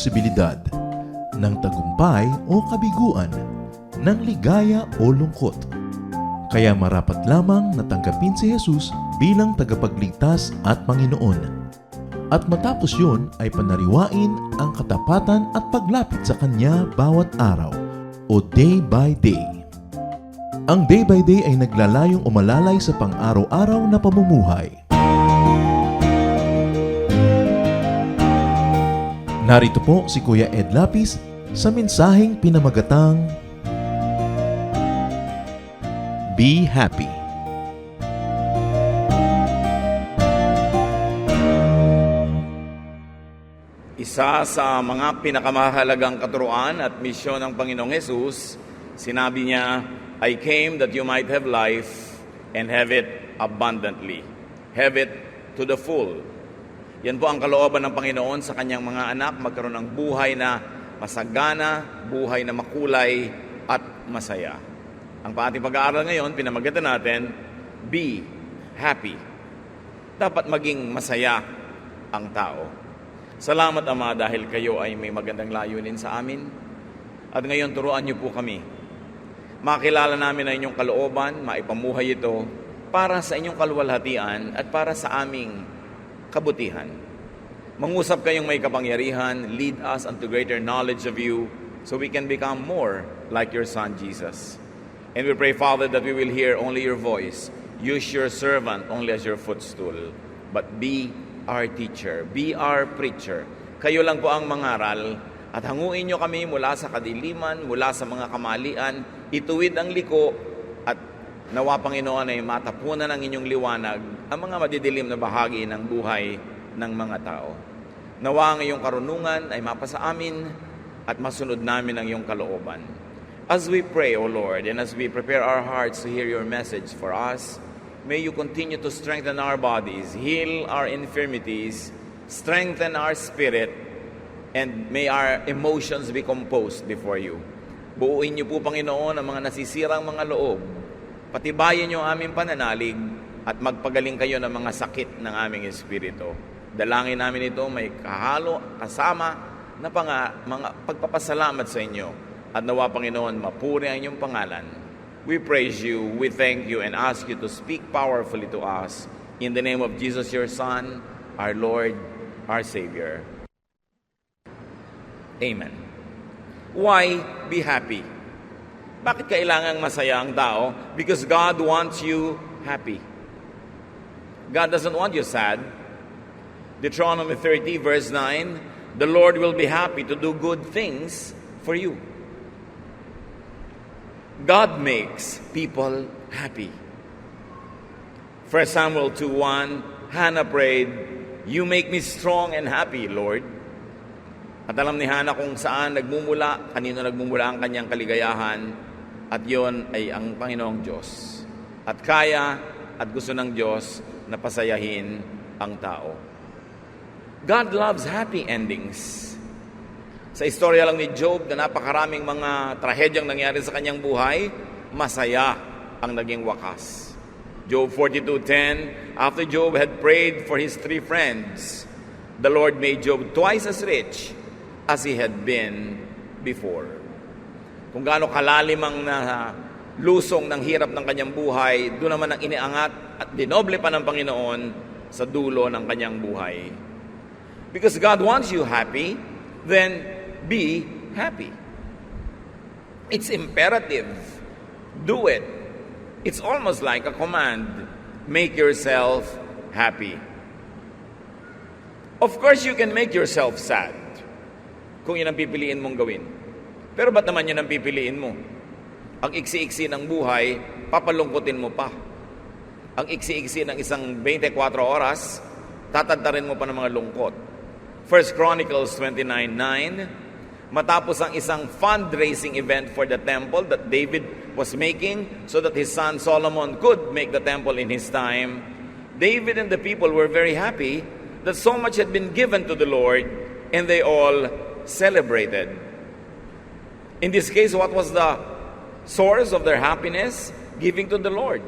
posibilidad ng tagumpay o kabiguan, ng ligaya o lungkot. Kaya marapat lamang na tanggapin si Jesus bilang tagapagligtas at Panginoon. At matapos yun ay panariwain ang katapatan at paglapit sa Kanya bawat araw o day by day. Ang day by day ay naglalayong umalalay sa pang-araw-araw na pamumuhay. Narito po si Kuya Ed Lapis sa mensaheng pinamagatang Be Happy. Isa sa mga pinakamahalagang katuruan at misyon ng Panginoong Hesus, sinabi niya, I came that you might have life and have it abundantly. Have it to the full. Yan po ang kalooban ng Panginoon sa kanyang mga anak, magkaroon ng buhay na masagana, buhay na makulay at masaya. Ang ating pag-aaral ngayon, pinamagatan natin, Be Happy. Dapat maging masaya ang tao. Salamat, Ama, dahil kayo ay may magandang layunin sa amin. At ngayon, turuan niyo po kami. Makilala namin ang inyong kalooban, maipamuhay ito para sa inyong kaluwalhatian at para sa aming kabutihan. Mangusap kayong may kapangyarihan, lead us unto greater knowledge of you so we can become more like your Son, Jesus. And we pray, Father, that we will hear only your voice. Use your servant only as your footstool. But be our teacher, be our preacher. Kayo lang po ang mangaral at hanguin nyo kami mula sa kadiliman, mula sa mga kamalian, ituwid ang liko at nawa, Panginoon, ay matapunan ng inyong liwanag ang mga madidilim na bahagi ng buhay ng mga tao. Nawa ang iyong karunungan ay mapasa amin at masunod namin ang iyong kalooban. As we pray, O Lord, and as we prepare our hearts to hear your message for us, may you continue to strengthen our bodies, heal our infirmities, strengthen our spirit, and may our emotions be composed before you. Buuin niyo po, Panginoon, ang mga nasisirang mga loob. Patibayin niyo ang aming pananalig at magpagaling kayo ng mga sakit ng aming espiritu. Dalangin namin ito may kasama na mga pagpapasalamat sa inyo. At nawa, Panginoon, mapuri ang inyong pangalan. We praise you, we thank you, and ask you to speak powerfully to us. In the name of Jesus, your Son, our Lord, our Savior. Amen. Why be happy? Bakit kailangang masaya ang tao? Because God wants you happy. God doesn't want you sad. Deuteronomy 30 verse 9, the Lord will be happy to do good things for you. God makes people happy. 1 Samuel 2:1, Hannah prayed, you make me strong and happy, Lord. At alam ni Hannah kung saan nagmumula, kanino nagmumula ang kanyang kaligayahan, at yon ay ang Panginoong Diyos. At kaya at gusto ng Diyos na pasayahin ang tao. God loves happy endings. Sa istorya lang ni Job na napakaraming mga trahedyang nangyari sa kanyang buhay, masaya ang naging wakas. Job 42:10, after Job had prayed for his 3 friends, the Lord made Job twice as rich as he had been before. Kung gaano kalalim ang lusong ng hirap ng kanyang buhay, doon naman ang iniangat at dinoble pa ng Panginoon sa dulo ng kanyang buhay. Because God wants you happy, then be happy. It's imperative. Do it. It's almost like a command. Make yourself happy. Of course, you can make yourself sad kung yun ang pipiliin mong gawin. Pero ba't naman yun ang pipiliin mo? Ang iksi-iksi ng buhay, papalungkutin mo pa. Ang iksi-iksi ng isang 24 oras, tatadtarin mo pa ng mga lungkot. 1 Chronicles 29:9, matapos ang isang fundraising event for the temple that David was making so that his son Solomon could make the temple in his time, David and the people were very happy that so much had been given to the Lord, and they all celebrated. In this case, what was the source of their happiness? Giving to the Lord.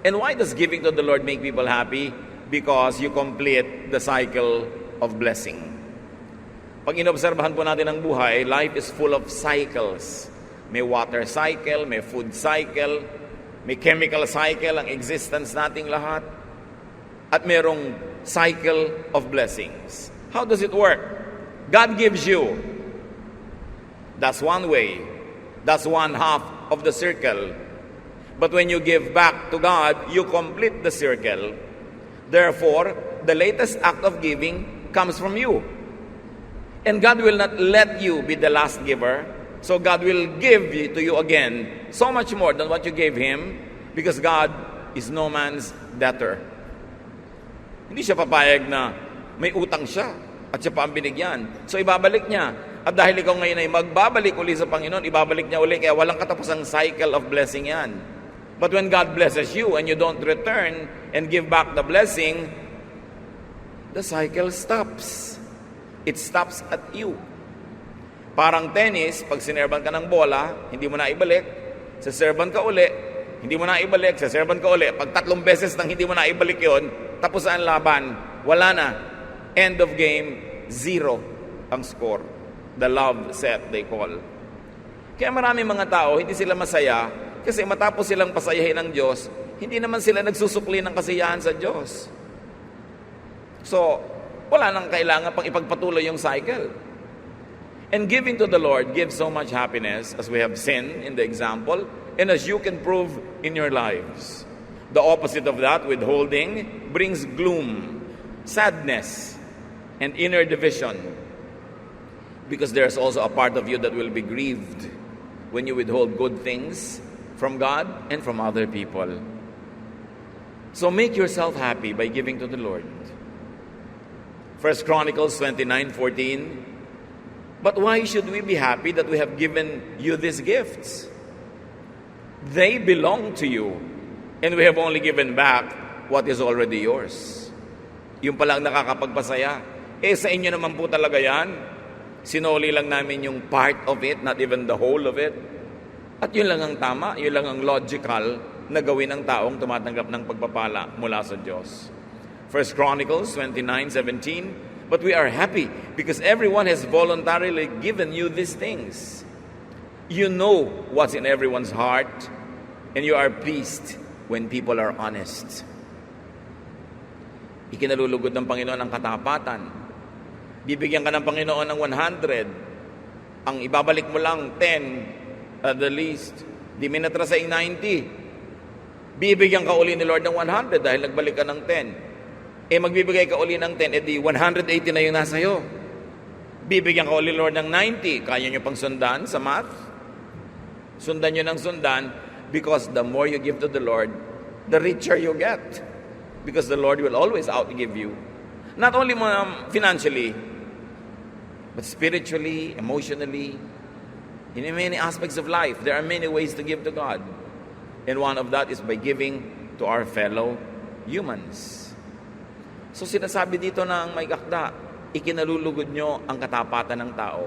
And why does giving to the Lord make people happy? Because you complete the cycle of blessing. Pag inobserbahan po natin ang buhay, life is full of cycles. May water cycle, may food cycle, may chemical cycle, ang existence nating lahat. At merong cycle of blessings. How does it work? God gives you. That's one way. That's one half of the circle. But when you give back to God, you complete the circle. Therefore, the latest act of giving comes from you. And God will not let you be the last giver. So God will give to you again so much more than what you gave Him, because God is no man's debtor. Hindi siya papayag na may utang siya at siya pa ang binigyan. So ibabalik niya. At dahil ikaw ngayon ay magbabalik uli sa Panginoon, ibabalik niya uli. Kaya walang katapusang cycle of blessing yan. But when God blesses you and you don't return and give back the blessing, the cycle stops. It stops at you. Parang tennis, pag sinerban ka ng bola, hindi mo na ibalik, saserban ka uli, hindi mo na ibalik, saserban ka uli. Pag 3 beses nang hindi mo na ibalik yon, tapos ang laban, wala na. End of game, 0 ang score. The love set, they call. Kaya maraming mga tao, hindi sila masaya, kasi matapos silang pasayahin ng Diyos, hindi naman sila nagsusukli ng kasiyahan sa Diyos. So, wala nang kailangan pang ipagpatuloy yung cycle. And giving to the Lord gives so much happiness, as we have seen in the example, and as you can prove in your lives. The opposite of that, withholding, brings gloom, sadness, and inner division. Because there's also a part of you that will be grieved when you withhold good things from God and from other people. So make yourself happy by giving to the Lord. 1 Chronicles 29:14. But why should we be happy that we have given you these gifts? They belong to you, and we have only given back what is already yours. Yung palang nakakapagpasaya. Sa inyo naman po talaga yan. Sinoli lang namin yung part of it, not even the whole of it. At yun lang ang tama, yun lang ang logical na gawin ng taong tumatanggap ng pagpapala mula sa Diyos. 1 Chronicles 29:17. But we are happy because everyone has voluntarily given you these things. You know what's in everyone's heart, and you are pleased when people are honest. Ikinalulugod ng Panginoon ang katapatan. Bibigyan ka ng Panginoon ng 100. Ang ibabalik mo lang 10 at the least. Di minatra sa 90. Bibigyan ka uli ni Lord ng 100 dahil nagbalik ka ng 10. Magbibigay ka uli ng 10, di 180 na yung nasa iyo. Bibigyan ka uli Lord ng 90, kaya nyo pang sundan sa math? Sundan nyo ng sundan, because the more you give to the Lord, the richer you get. Because the Lord will always outgive you. Not only financially, but spiritually, emotionally, in many aspects of life. There are many ways to give to God. And one of that is by giving to our fellow humans. So sinasabi dito na ang may akda, ikinalulugod nyo ang katapatan ng tao.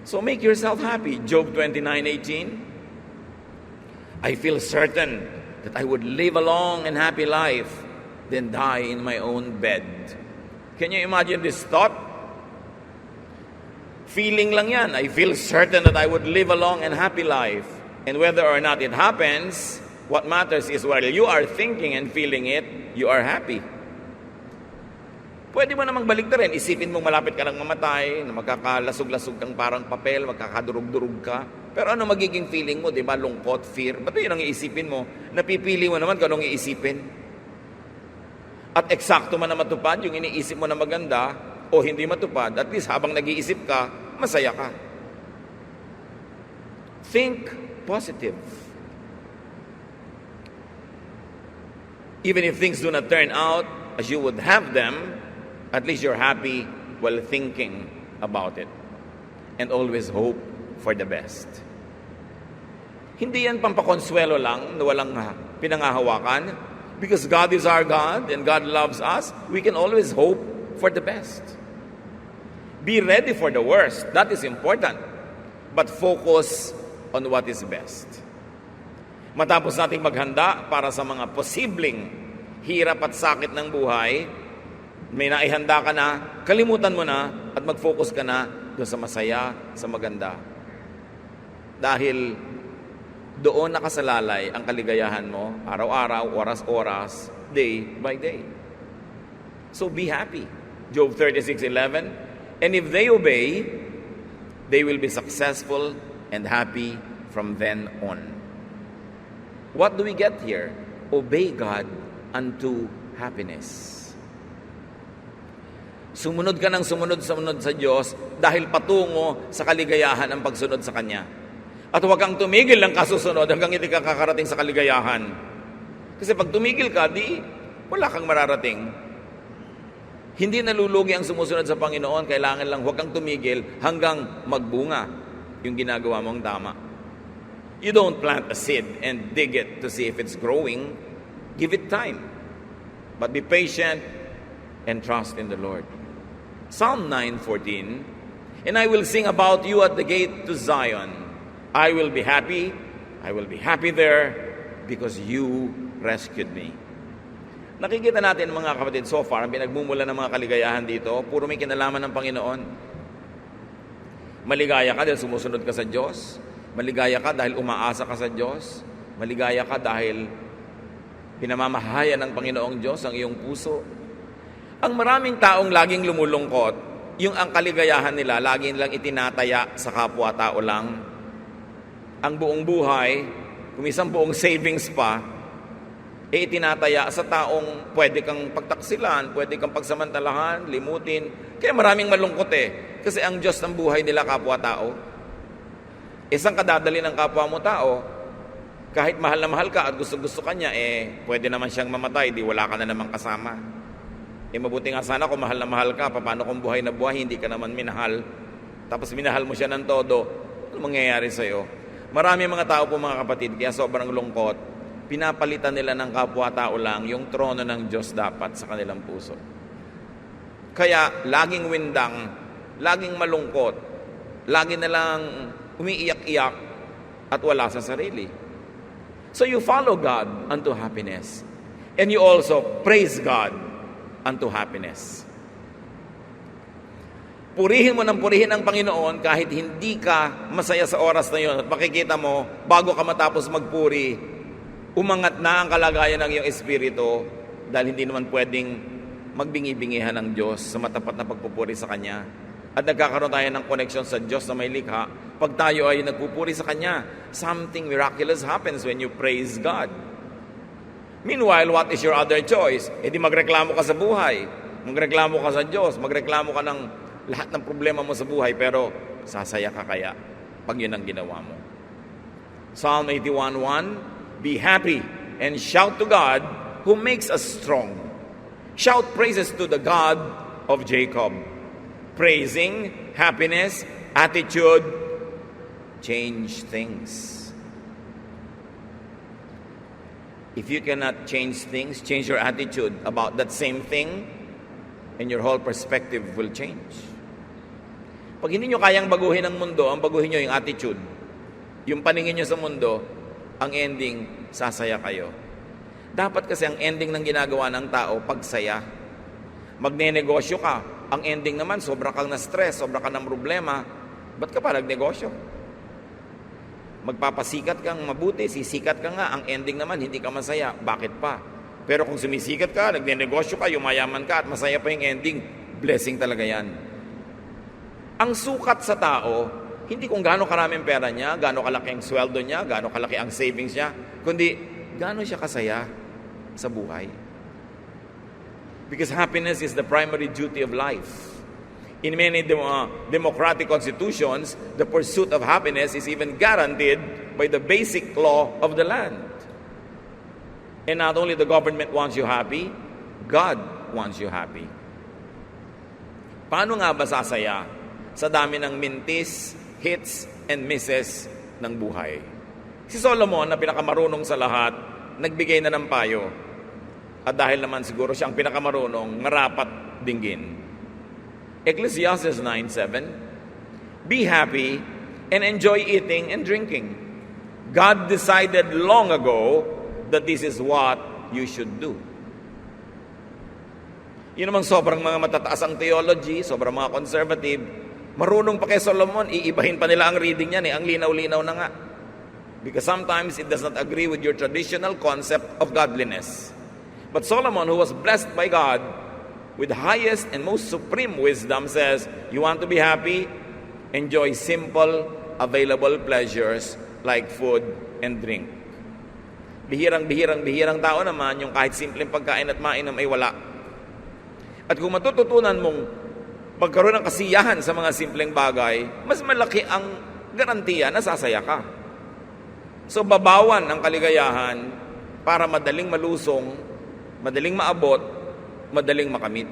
So make yourself happy. Job 29:18. I feel certain that I would live a long and happy life, then die in my own bed. Can you imagine this thought? Feeling lang yan. I feel certain that I would live a long and happy life. And whether or not it happens, what matters is while you are thinking and feeling it, you are happy. Pwede mo namang balik na rin. Isipin mong malapit ka lang mamatay, na magkakalasog-lasog kang parang papel, magkakadurug-durug ka. Pero ano magiging feeling mo, di ba? Lungkot, fear. Ba't yun ang iisipin mo? Napipili mo naman kung anong iisipin. At eksakto man na matupad yung iniisip mo na maganda o hindi matupad, at least habang nag-iisip ka, masaya ka. Think positive. Even if things do not turn out as you would have them, at least you're happy while thinking about it. And always hope for the best. Hindi yan pampakonsuelo lang na walang pinangahawakan. Because God is our God and God loves us, we can always hope for the best. Be ready for the worst. That is important. But focus on what is best. Matapos nating maghanda para sa mga posibleng hirap at sakit ng buhay, may naihanda ka na, kalimutan mo na at mag-focus ka na doon sa masaya, sa maganda. Dahil doon nakasalalay ang kaligayahan mo, araw-araw, oras-oras, day by day. So be happy. Job 36:11, and if they obey, they will be successful and happy from then on. What do we get here? Obey God unto happiness. Sumunod ka ng sumunod sa Diyos dahil patungo sa kaligayahan ang pagsunod sa Kanya. At huwag kang tumigil ng kasusunod hanggang hindi ka kakarating sa kaligayahan. Kasi pag tumigil ka, di wala kang mararating. Hindi nalulugi ang sumusunod sa Panginoon, kailangan lang huwag kang tumigil hanggang magbunga yung ginagawa mong tama. You don't plant a seed and dig it to see if it's growing. Give it time. But be patient and trust in the Lord. Psalm 9:14, and I will sing about you at the gate to Zion. I will be happy there, because you rescued me. Nakikita natin mga kapatid, so far, ang pinagmumula ng mga kaligayahan dito, puro may kinalaman ng Panginoon. Maligaya ka dahil sumusunod ka sa Diyos. Maligaya ka dahil umaasa ka sa Diyos. Maligaya ka dahil pinamamahayan ng Panginoong Diyos ang iyong puso. Ang maraming taong laging lumulungkot, yung ang kaligayahan nila, laging lang itinataya sa kapwa-tao lang. Ang buong buhay, kung isang buong savings pa, itinataya sa taong pwede kang pagtaksilan, pwede kang pagsamantalahan, limutin. Kaya maraming malungkot Kasi ang Diyos ng buhay nila kapwa-tao. Isang kadadali ng kapwa mo tao, kahit mahal na mahal ka at gusto-gusto ka niya, pwede naman siyang mamatay, di wala ka na namang kasama. Mabuti nga sana kung mahal na mahal ka, paano kung buhay na buhay, hindi ka naman minahal, tapos minahal mo siya ng todo, ano mangyayari sa'yo? Marami mga tao po mga kapatid, kaya sobrang lungkot, pinapalitan nila ng kapwa-tao lang yung trono ng Diyos dapat sa kanilang puso. Kaya laging windang, laging malungkot, lagi na lang umiiyak-iyak at wala sa sarili. So you follow God unto happiness, and you also praise God unto happiness. Purihin mo ng purihin ang Panginoon kahit hindi ka masaya sa oras na yun. At makikita mo, bago ka matapos magpuri, umangat na ang kalagayan ng iyong espiritu dahil hindi naman pwedeng magbingi-bingihan ng Diyos sa matapat na pagpupuri sa Kanya. At nagkakaroon tayo ng connection sa Diyos na may likha. Pag tayo ay nagpupuri sa Kanya, something miraculous happens when you praise God. Meanwhile, what is your other choice? Di magreklamo ka sa buhay. Magreklamo ka sa Diyos. Magreklamo ka ng lahat ng problema mo sa buhay, pero sasaya ka kaya pag yun ang ginawa mo. Psalm 81:1, be happy and shout to God who makes us strong. Shout praises to the God of Jacob. Praising, happiness, attitude, change things. If you cannot change things, change your attitude about that same thing, and your whole perspective will change. Pag hindi nyo kayang baguhin ang mundo, ang baguhin nyo yung attitude. Yung paningin nyo sa mundo, ang ending, sasaya kayo. Dapat kasi ang ending ng ginagawa ng tao, pagsaya. Magnenegosyo ka, ang ending naman, sobra kang na-stress, sobra kang ng problema, ba't ka pa nagnegosyo? Magpapasikat kang mabuti, sisikat ka nga, ang ending naman, hindi ka masaya. Bakit pa? Pero kung sumisikat ka, nagnenegosyo ka, yumayaman ka, at masaya pa yung ending, blessing talaga yan. Ang sukat sa tao, hindi kung gaano karaming pera niya, gaano kalaki ang sweldo niya, gaano kalaki ang savings niya, kundi gaano siya kasaya sa buhay. Because happiness is the primary duty of life. In many democratic constitutions, the pursuit of happiness is even guaranteed by the basic law of the land. And not only the government wants you happy, God wants you happy. Paano nga ba sasaya sa dami ng mintis, hits, and misses ng buhay? Si Solomon, na pinakamarunong sa lahat, nagbigay na ng payo. At dahil naman siguro siyang pinakamarunong, marapat dinggin. Ecclesiastes 9:7, be happy and enjoy eating and drinking. God decided long ago that this is what you should do. Yun namang sobrang mga matataas ang theology, sobrang mga conservative, marunong pa kay Solomon, iibahin pa nila ang reading niyan ang linaw-linaw na nga. Because sometimes it does not agree with your traditional concept of godliness. But Solomon, who was blessed by God with the highest and most supreme wisdom, says, you want to be happy? Enjoy simple, available pleasures like food and drink. Bihirang tao naman yung kahit simpleng pagkain at mainom ay wala. At kung matututunan mong magkaroon ng kasiyahan sa mga simpleng bagay, mas malaki ang garantiya na sasaya ka. So babawan ang kaligayahan para madaling malusong, madaling maabot, madaling makamit.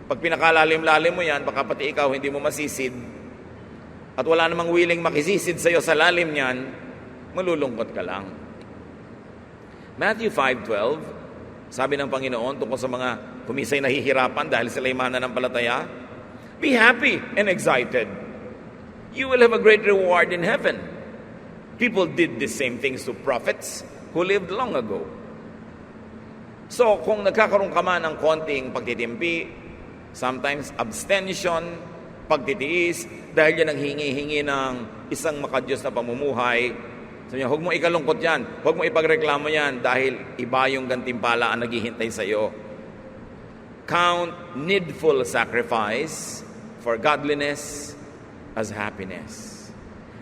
Pag pinakalalim-lalim mo yan, baka pati ikaw hindi mo masisid at wala namang willing makisisid sa iyo sa lalim niyan, malulungkot ka lang. Matthew 5:12, sabi ng Panginoon tungkol sa mga kumisay nahihirapan dahil sila'y mananampalataya, be happy and excited. You will have a great reward in heaven. People did the same things to prophets who lived long ago. So, kung nagkakaroon ka man ng konting pagtitimpi, sometimes abstention, pagtitiis, dahil yan ang hingi-hingi ng isang makadiyos na pamumuhay, sabi niya, huwag mo ikalungkot yan, huwag mo ipagreklamo yan, dahil iba yung gantimpala ang naghihintay sa iyo. Count needful sacrifice for godliness as happiness.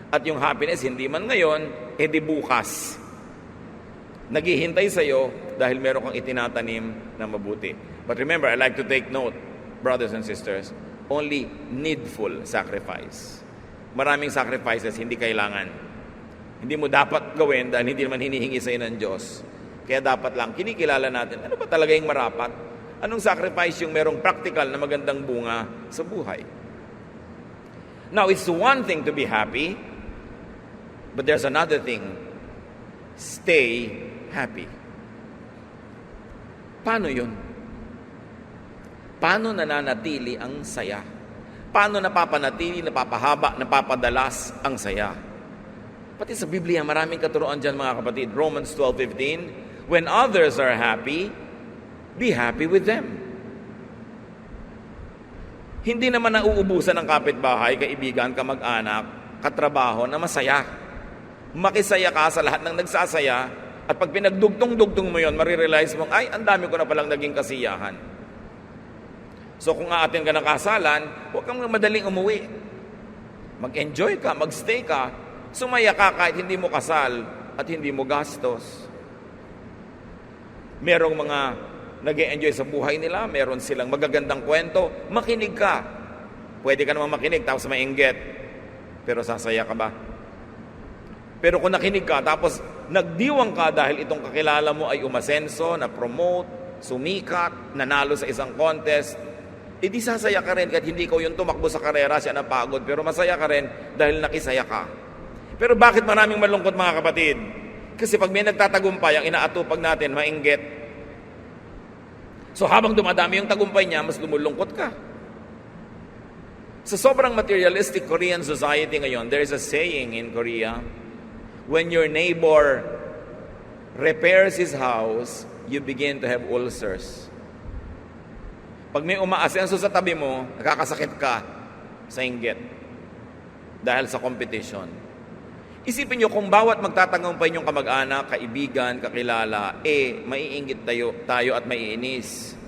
At yung happiness, hindi man ngayon, di bukas. Naghihintay sa iyo dahil meron kang itinatanim na mabuti. But remember, I like to take note, brothers and sisters, only needful sacrifice. Maraming sacrifices hindi kailangan. Hindi mo dapat gawin dahil hindi naman hinihingi sa iyo ng Diyos. Kaya dapat lang kinikilala natin, ano ba talaga yung marapat? Anong sacrifice yung merong practical na magandang bunga sa buhay? Now, it's one thing to be happy, but there's another thing. Stay happy. Paano yun? Paano nananatili ang saya? Paano napapanatili, napapahaba, napapadalas ang saya? Pati sa Biblia, maraming katuruan dyan mga kapatid. Romans 12:15, when others are happy, be happy with them. Hindi naman nauubusan ng kapitbahay, kaibigan, kamag-anak, katrabaho na masaya. Makisaya ka sa lahat ng nagsasaya at pag pinagdugtong-dugtong mo yon, marirealize mong, ay, ang dami ko na palang naging kasiyahan. So kung aatin ka ng kasalan, huwag kang madaling umuwi. Mag-enjoy ka, mag-stay ka, sumaya ka kahit hindi mo kasal at hindi mo gastos. Merong mga nag-e-enjoy sa buhay nila, meron silang magagandang kwento, makinig ka. Pwede ka naman makinig tapos mainggit, pero sasaya ka ba? Pero kung nakinig ka, tapos nagdiwang ka dahil itong kakilala mo ay umasenso, na-promote, sumikat, nanalo sa isang contest, edi sasaya ka rin kahit hindi ko yung tumakbo sa karera, siya napagod, pero masaya ka rin dahil nakisaya ka. Pero bakit maraming malungkot mga kapatid? Kasi pag may nagtatagumpay, ang inaatupag natin, mainggit. So habang dumadami yung tagumpay niya, mas lumulungkot ka. Sa sobrang materialistic Korean society ngayon, there is a saying in Korea, when your neighbor repairs his house, you begin to have ulcers. Pag may umaasenso sa tabi mo, nakakasakit ka sa inggit dahil sa competition. Isipin nyo kung bawat magtatagumpay niyong kamag-anak, kaibigan, kakilala, maiinggit tayo at maiinis.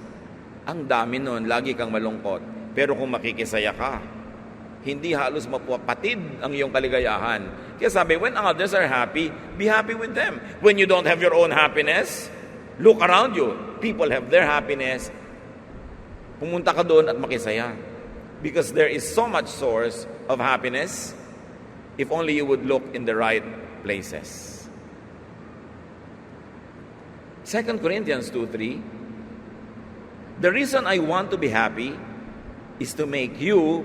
Ang dami nun, lagi kang malungkot. Pero kung makikisaya ka, hindi halos mapapatid ang iyong kaligayahan. Kaya sabi, when others are happy, be happy with them. When you don't have your own happiness, look around you. People have their happiness. Pumunta ka doon at makisaya. Because there is so much source of happiness if only you would look in the right places. 2 Corinthians 2:3, the reason I want to be happy is to make you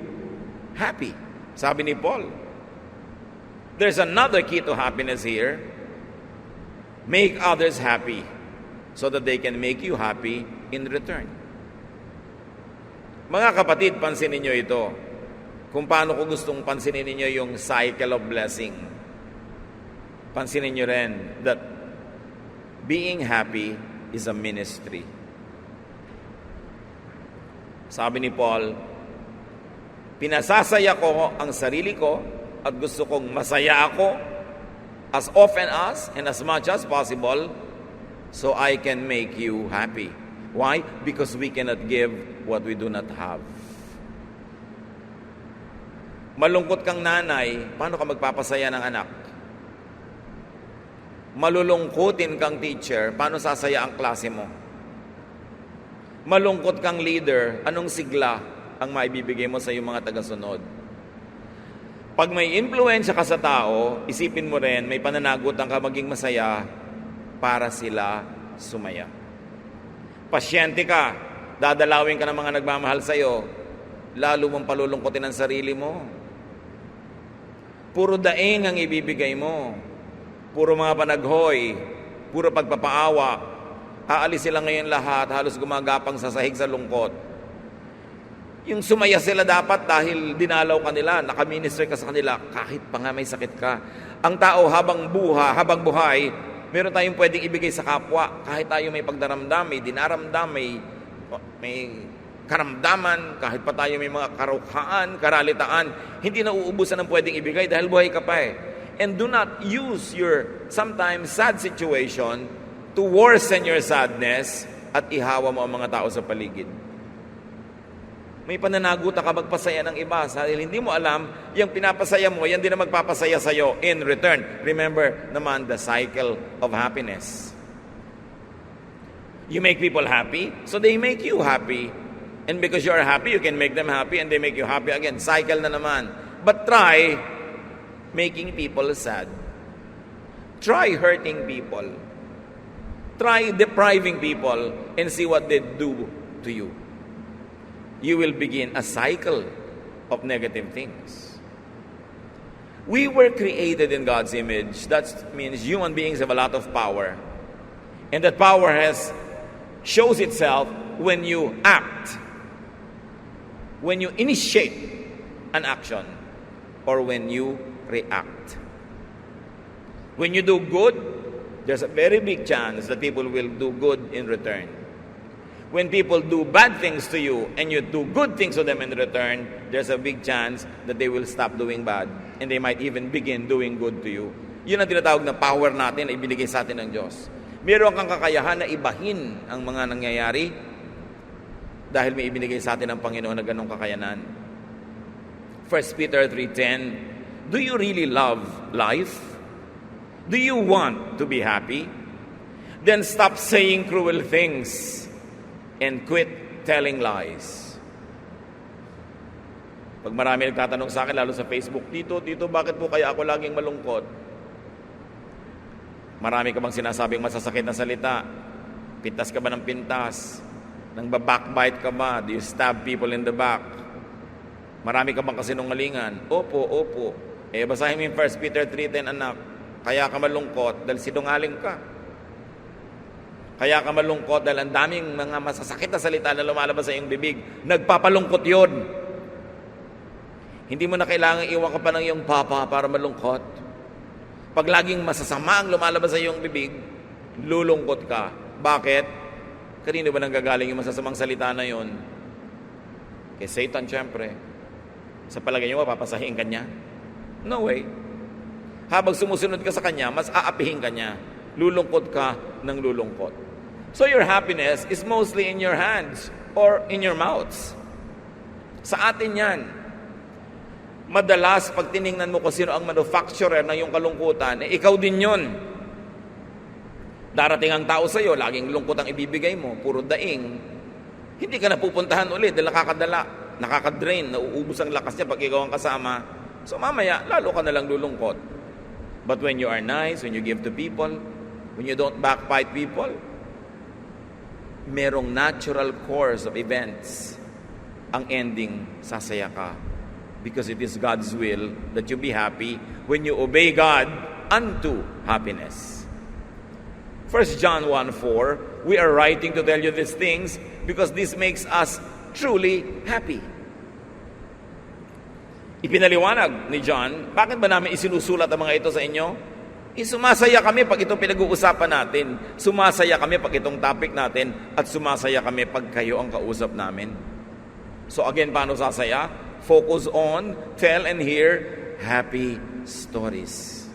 happy. Sabi ni Paul. There's another key to happiness here. Make others happy so that they can make you happy in return. Mga kapatid, pansinin niyo ito. Kung paano ko gustong pansinin niyo yung cycle of blessing. Pansinin niyo rin that being happy is a ministry. Sabi ni Paul, pinasasaya ko ang sarili ko at gusto kong masaya ako as often as and as much as possible so I can make you happy. Why? Because we cannot give what we do not have. Malungkot kang nanay, paano ka magpapasaya ng anak? Malulungkutin kang teacher, paano sasaya ang klase mo? Malungkot kang leader, anong sigla ang maibibigay mo sa iyong mga tagasunod? Pag may impluwensya ka sa tao, isipin mo rin, may pananagutan ka maging masaya para sila sumaya. Pasyente ka, dadalawin ka ng mga nagmamahal sa iyo, lalo mong palulungkotin ang sarili mo. Puro daing ang ibibigay mo. Puro mga panaghoy, puro pagpapaawa. Aalis sila ngayon lahat, halos gumagapang sa sahig sa lungkot. Yung sumaya sila dapat dahil dinalaw ka nila, nakaminister ka sa kanila, kahit pa nga may sakit ka. Ang tao habang buhay, meron tayong pwedeng ibigay sa kapwa. Kahit tayo may pagdaramdam, may dinaramdam, may karamdaman, kahit pa tayo may mga karukhaan, karalitaan, hindi na uubusan ng pwedeng ibigay dahil buhay ka pa eh. And do not use your sometimes sad situation to worsen your sadness at ihawa mo ang mga tao sa paligid. May pananagutan ka magpasaya ng iba dahil hindi mo alam, yung pinapasaya mo, yan din ang magpapasaya sa'yo in return. Remember naman the cycle of happiness. You make people happy, so they make you happy. And because you are happy, you can make them happy and they make you happy again. Cycle na naman. But try making people sad. Try hurting people. Try depriving people and see what they do to you. You will begin a cycle of negative things. We were created in God's image. That means human beings have a lot of power. And that power shows itself when you act. When you initiate an action or when you react. When you do good, there's a very big chance that people will do good in return. When people do bad things to you and you do good things to them in return, there's a big chance that they will stop doing bad and they might even begin doing good to you. Yun ang tinatawag na power natin na ibinigay sa atin ng Diyos. Meron kang kakayahan na ibahin ang mga nangyayari dahil may ibinigay sa atin ng Panginoon na ganong kakayanan. 1 Peter 3:10, do you really love life? Do you want to be happy? Then stop saying cruel things and quit telling lies. Pag marami nagtatanong sa akin, lalo sa Facebook, Tito, bakit po kaya ako laging malungkot? Marami ka bang sinasabing masasakit na salita? Pintas ka ba ng pintas? Nang backbite ka ba? Do you stab people in the back? Marami ka bang kasinungalingan? Opo. Basahin mo yung 1 Peter 3:10, anak. Kaya ka malungkot dahil sinungaling ka. Kaya ka malungkot dahil ang daming mga masasakit na salita na lumalabas sa iyong bibig. Nagpapalungkot yun. Hindi mo na kailangan iwan ka pa ng iyong papa para malungkot. Pag laging masasama ang lumalabas sa iyong bibig, lulungkot ka. Bakit? Kanino ba nanggagaling yung masasamang salita na yun? Kay Satan, syempre. Sa palagay niyo, mapapasahin ka niya? No way. Habang sumusunod ka sa kanya, mas aapihin ka niya. Lulungkot ka ng lulungkot. So your happiness is mostly in your hands or in your mouths. Sa atin yan. Madalas, pag tiningnan mo kung sino ang manufacturer ng iyong kalungkutan, ikaw din yun. Darating ang tao sa iyo, laging lungkot ang ibibigay mo, puro daing. Hindi ka napupuntahan ulit dahil nakakadrain, nauubos ang lakas niya pag ikaw ang kasama. So mamaya, lalo ka na lang lulungkot. But when you are nice, when you give to people, when you don't backbite people, merong natural course of events. Ang ending, sasaya ka. Because it is God's will that you be happy when you obey God unto happiness. 1 John 1:4, we are writing to tell you these things because this makes us truly happy. Ipinaliwanag ni John, bakit ba namin isinusulat ang mga ito sa inyo? Sumasaya kami pag itong pinag-uusapan natin. Sumasaya kami pag itong topic natin. At sumasaya kami pag kayo ang kausap namin. So again, paano sasaya? Focus on, tell and hear happy stories.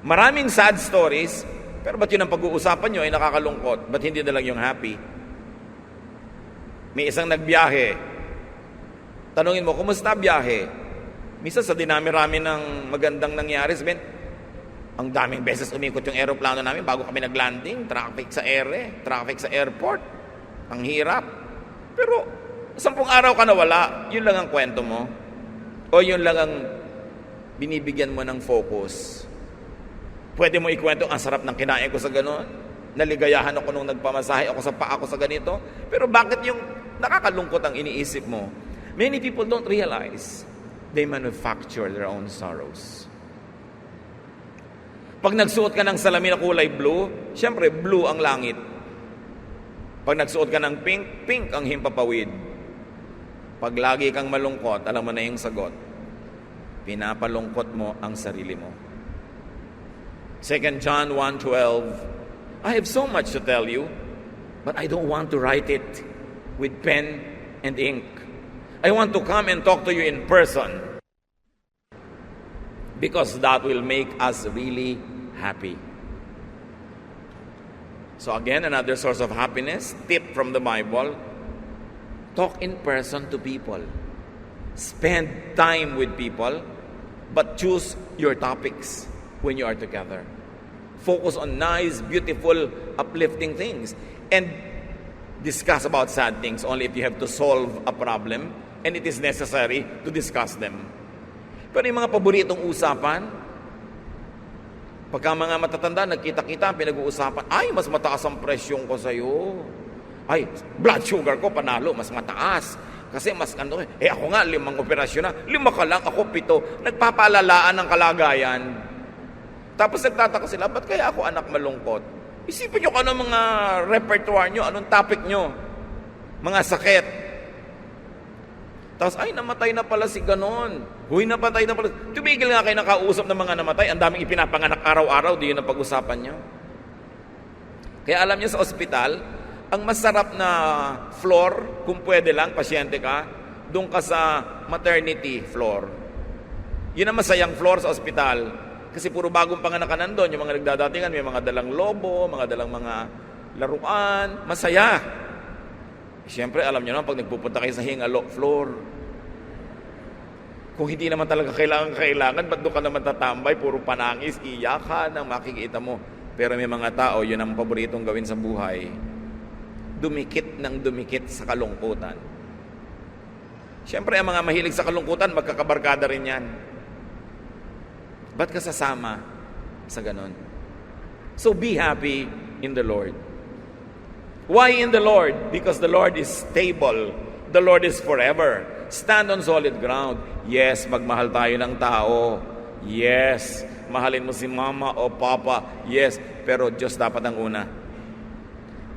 Maraming sad stories, pero ba't yun ang pag-uusapan nyo ay nakakalungkot? Ba't hindi na lang yung happy? May isang nagbiyahe. Tanungin mo, kumusta biyahe? Minsan sa dinami-rami ng magandang nangyari, sabihin, ang daming beses umikot yung aeroplano namin bago kami naglanding, traffic sa traffic sa airport. Ang hirap. Pero 10 araw ka na wala, yun lang ang kwento mo. O yun lang ang binibigyan mo ng focus. Pwede mo ikwento, ang sarap ng kinain ko sa ganon. Naligayahan ako nung nagpamasahe ako sa paa ko sa ganito. Pero bakit yung nakakalungkot ang iniisip mo? Many people don't realize they manufacture their own sorrows. Pag nagsuot ka ng salamin na kulay blue, syempre blue ang langit. Pag nagsuot ka ng pink, pink ang himpapawid. Pag lagi kang malungkot, alam mo na yung sagot. Pinapalungkot mo ang sarili mo. 2 John 1:12, I have so much to tell you, but I don't want to write it with pen and ink. I want to come and talk to you in person, because that will make us really happy. So again, another source of happiness, tip from the Bible, talk in person to people. Spend time with people, but choose your topics when you are together. Focus on nice, beautiful, uplifting things. And discuss about sad things only if you have to solve a problem and it is necessary to discuss them. Pero yung mga paboritong usapan, pagka mga matatanda, nagkita-kita, pinag-uusapan, ay, mas mataas ang presyon ko sa'yo. Ay, blood sugar ko, panalo, mas mataas. Kasi mas ako nga, 5 operasyon na. 5 ka lang, ako 7. Nagpapalalaan ng kalagayan. Tapos nagtataka sila, ba't kaya ako anak malungkot? Isipin nyo ano mga repertoire nyo, anong topic nyo. Mga sakit. Tapos, ay, namatay na pala si ganon. Huy, napatay na pala. Tumigil nga kayo nakausap ng mga namatay. Ang daming ipinapanganak araw-araw, di yun ang pag-usapan nyo. Kaya alam nyo sa ospital, ang masarap na floor, kung pwede lang, pasyente ka, doon ka sa maternity floor. Yun ang masayang floor sa ospital. Kasi puro bagong panganakan doon, yung mga nagdadatingan, may mga dalang lobo, mga dalang mga laruan, masaya. Siyempre, alam nyo naman, pag nagpupunta kayo sa hingalo floor, kung hindi naman talaga kailangan, ba't doon ka naman tatambay, puro panangis, iyakan ang makikita mo. Pero may mga tao, yun ang paboritong gawin sa buhay, dumikit ng dumikit sa kalungkutan. Siyempre, ang mga mahilig sa kalungkutan, magkakabarkada rin yan. Ba't ka sasama sa ganon? So be happy in the Lord. Why in the Lord? Because the Lord is stable. The Lord is forever. Stand on solid ground. Yes, magmahal tayo ng tao. Yes, mahalin mo si mama o papa. Yes, pero Diyos dapat ang una.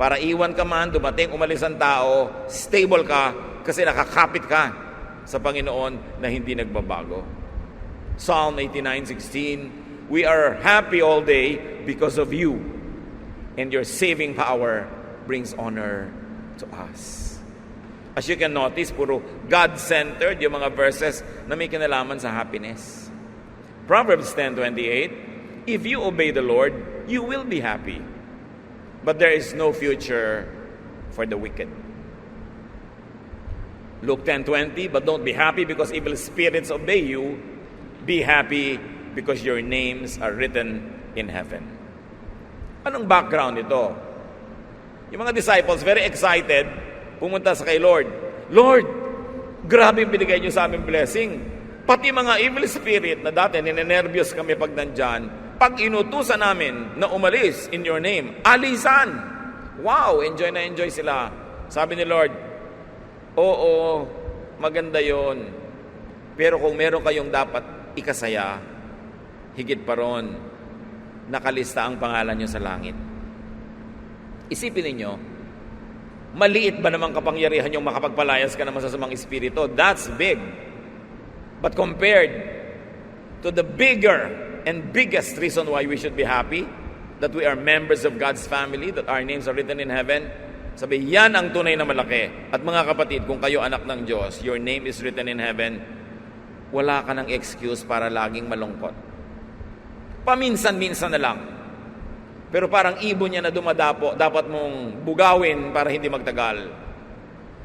Para iwan ka man, dumating, umalis ang tao, stable ka kasi nakakapit ka sa Panginoon na hindi nagbabago. Psalm 89:16, we are happy all day because of you, and your saving power brings honor to us. As you can notice, puro God-centered yung mga verses na may kinalaman sa happiness. Proverbs 10:28, if you obey the Lord, you will be happy, but there is no future for the wicked. Luke 10:20, but don't be happy because evil spirits obey you. Be happy because your names are written in heaven. Anong background ito? Yung mga disciples, very excited, pumunta sa kay Lord. Lord, grabe yung binigay niyo sa aming blessing. Pati mga evil spirit na dati, ninenervyos kami pag nandyan, pag inutusan namin na umalis in your name, alisan. Wow, enjoy na enjoy sila. Sabi ni Lord, oo, maganda yon. Pero kung meron kayong dapat ikasaya, higit pa ron, nakalista ang pangalan nyo sa langit. Isipin ninyo, maliit ba namang kapangyarihan yung makapagpalayas ka ng masasamang espiritu? That's big. But compared to the bigger and biggest reason why we should be happy, that we are members of God's family, that our names are written in heaven, Sabi, yan ang tunay na malaki. At mga kapatid, kung kayo anak ng Diyos, your name is written in heaven, wala ka ng excuse para laging malungkot. Paminsan-minsan na lang. Pero parang ibon niya na dumadapo, dapat mong bugawin para hindi magtagal.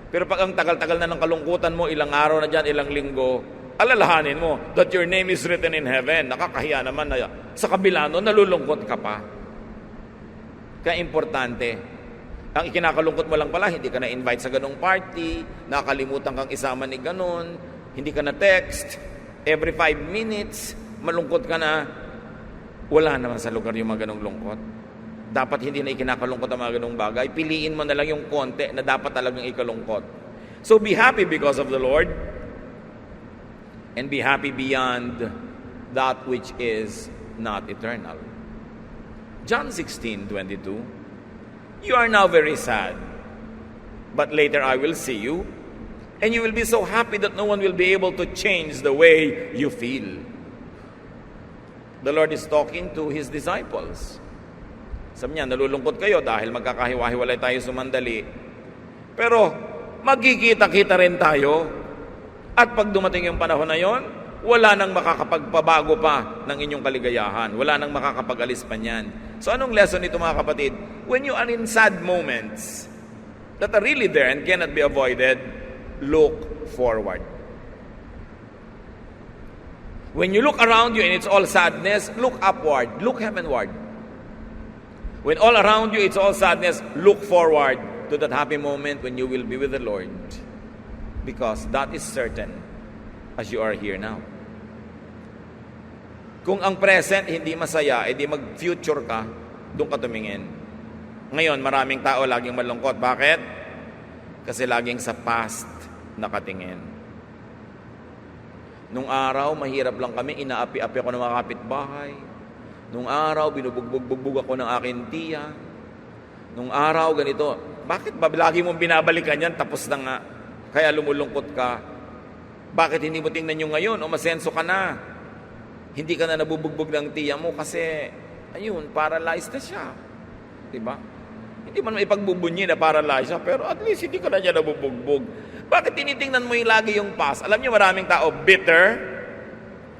Pero pag ang tagal-tagal na ng kalungkutan mo, ilang araw na dyan, ilang linggo, alalahanin mo that your name is written in heaven. Nakakahiya naman na sa kabila nun, nalulungkot ka pa. Kaya importante, ang ikinakalungkot mo lang pala, hindi ka na-invite sa ganong party, nakalimutan kang isama ni ganon, hindi ka na-text, every 5 minutes, malungkot ka na, wala naman sa lugar yung mga ganong lungkot. Dapat hindi na ikinakalungkot ang mga ganong bagay. Piliin mo na lang yung konti na dapat talagang ikalungkot. So be happy because of the Lord, and be happy beyond that which is not eternal. John 16:22. You are now very sad, but later I will see you, and you will be so happy that no one will be able to change the way you feel. The Lord is talking to His disciples. Sabi niya, nalulungkot kayo dahil magkakahiwa-hiwalay tayo sumandali. Pero magkikita-kita rin tayo. At pag dumating yung panahon na yon, wala nang makakapagpabago pa ng inyong kaligayahan. Wala nang makakapag-alis pa niyan. So anong lesson nito mga kapatid? When you are in sad moments that are really there and cannot be avoided, look forward. When you look around you and it's all sadness, look upward, look heavenward. When all around you it's all sadness, look forward to that happy moment when you will be with the Lord. Because that is certain as you are here now. Kung ang present hindi masaya, edi mag-future ka, doon ka tumingin. Ngayon, maraming tao laging malungkot. Bakit? Kasi laging sa past nakatingin. Nung araw, mahirap lang kami, inaapi-api ako ng mga kapitbahay. Nung araw, binubugbog ako ng aking tiya. Nung araw, ganito. Bakit ba lagi mong binabalikan yan? Tapos na nga. Kaya lumulungkot ka. Bakit hindi mo tingnan yung ngayon? O masenso ka na. Hindi ka na nabubugbog ng tiya mo kasi, ayun, paralyzed na siya. Diba? Hindi man ipagbubunyi na paralyzed siya, pero at least hindi ka na niya nabubugbog. Bakit tinitingnan mo yung lagi yung past? Alam niyo maraming tao, bitter,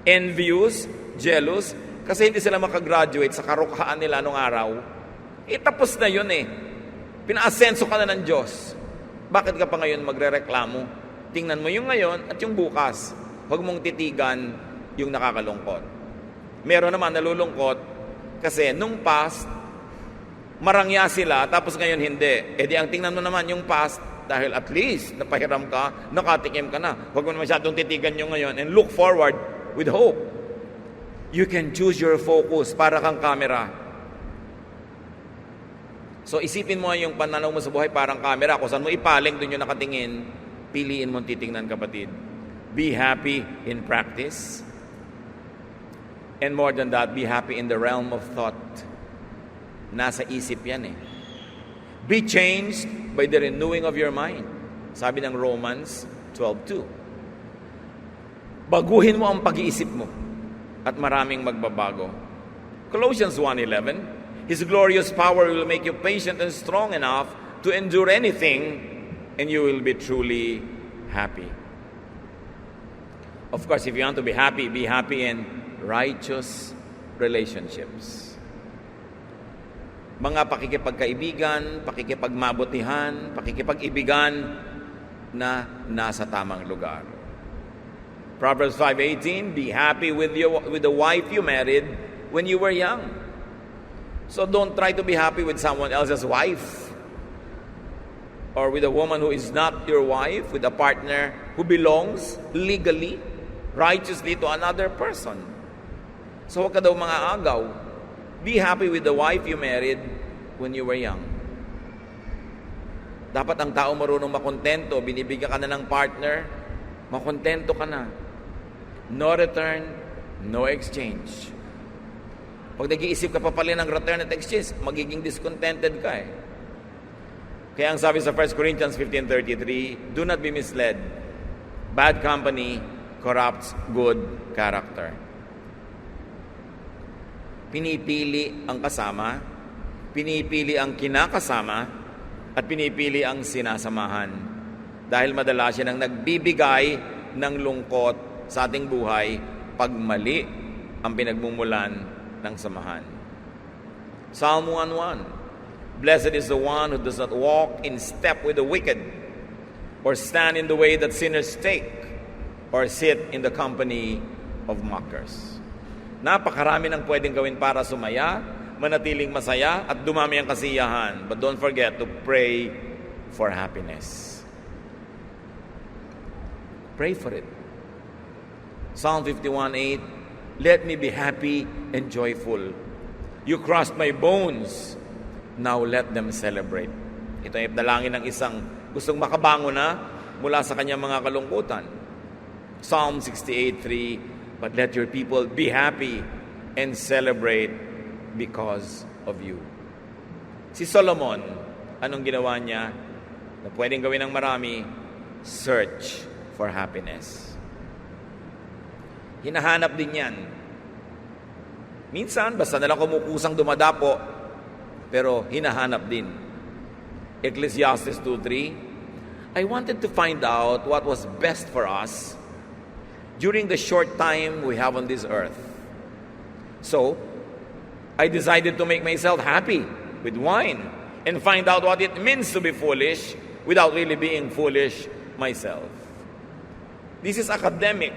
envious, jealous, kasi hindi sila makagraduate sa karukhaan nila nung araw. Tapos na yun eh. Pinaasenso ka na ng Diyos. Bakit ka pa ngayon magrereklamo? Tingnan mo yung ngayon at yung bukas. Huwag mong titigan yung nakakalungkot. Meron naman nalulungkot kasi nung past, marangya sila, tapos ngayon hindi. Di ang tingnan mo naman yung past, dahil at least napahiram ka, nakatikim ka na. Huwag mo na masyadong titigan yung ngayon and look forward with hope. You can choose your focus para kang camera. So isipin mo yung pananaw mo sa buhay parang camera. Kung saan mo ipaling, doon yung nakatingin, piliin mong titingnan, kapatid. Be happy in practice. And more than that, be happy in the realm of thought. Nasa isip yan eh. Be changed by the renewing of your mind. Sabi ng Romans 12:2. Baguhin mo ang pag-iisip mo at maraming magbabago. Colossians 1:11. His glorious power will make you patient and strong enough to endure anything, and you will be truly happy. Of course, if you want to be happy in righteous relationships. Mga pakikipagkaibigan, pakikipagmabutihan, pakikipag-ibigan na nasa tamang lugar. Proverbs 5:18, be happy with the wife you married when you were young. So don't try to be happy with someone else's wife or with a woman who is not your wife, with a partner who belongs legally, righteously to another person. So huwag ka daw mga agaw. Be happy with the wife you married when you were young. Dapat ang tao marunong makontento, binibigyan ka na ng partner, makontento ka na. No return, no exchange. Pag nag-iisip ka pa pala ng return at exchange, magiging discontented ka eh. Kaya ang sabi sa 1 Corinthians 15:33, do not be misled. Bad company corrupts good character. Pinipili ang kasama, pinipili ang kinakasama, at pinipili ang sinasamahan. Dahil madalas siya nang nagbibigay ng lungkot sa ating buhay pag mali ang pinagmumulan ng samahan. Psalm 1:1, Blessed is the one who does not walk in step with the wicked, or stand in the way that sinners take, or sit in the company of mockers. Napakarami ng pwedeng gawin para sumaya, manatiling masaya, at dumami ang kasiyahan. But don't forget to pray for happiness. Pray for it. Psalm 51:8, Let me be happy and joyful. You crushed my bones. Now let them celebrate. Ito ay dalangin ng isang gustong makabangon na mula sa kanyang mga kalungkutan. Psalm 68:3, But let your people be happy and celebrate because of you. Si Solomon, anong ginawa niya na pwedeng gawin ng marami? Search for happiness. Hinahanap din yan. Minsan, basta nalang kumukusang dumadapo, pero hinahanap din. Ecclesiastes 2:3, I wanted to find out what was best for us during the short time we have on this earth. So, I decided to make myself happy with wine and find out what it means to be foolish without really being foolish myself. This is academic.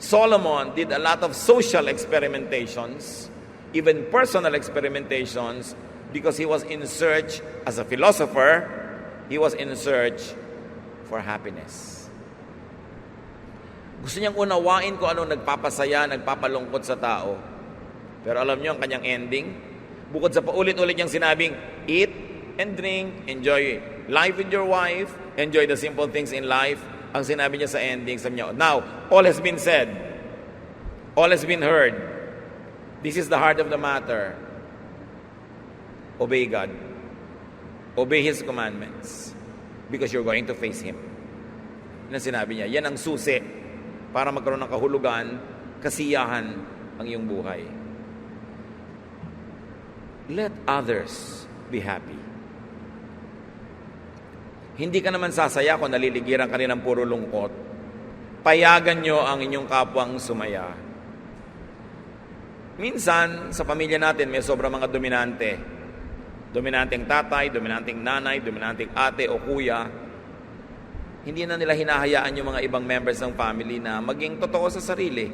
Solomon did a lot of social experimentations, even personal experimentations, because he was in search, as a philosopher, he was in search for happiness. Gusto niyang unawain kung anong nagpapasaya, nagpapalungkot sa tao. Pero alam niyo ang kanyang ending? Bukod sa paulit-ulit niyang sinabing, eat and drink, enjoy life with your wife, enjoy the simple things in life, ang sinabi niya sa ending, sabi niya, now, all has been said, all has been heard. This is the heart of the matter. Obey God. Obey His commandments. Because you're going to face Him. Yan ang sinabi niya. Yan ang susi para magkaroon ng kahulugan, kasiyahan ang iyong buhay. Let others be happy. Hindi ka naman sasaya kung naliligiran ka rin ng puro lungkot. Payagan nyo ang inyong kapwang sumaya. Minsan, sa pamilya natin, may sobrang mga dominante. Dominanteng tatay, dominanteng nanay, dominanteng ate o kuya. Hindi na nila hinahayaan yung mga ibang members ng family na maging totoo sa sarili.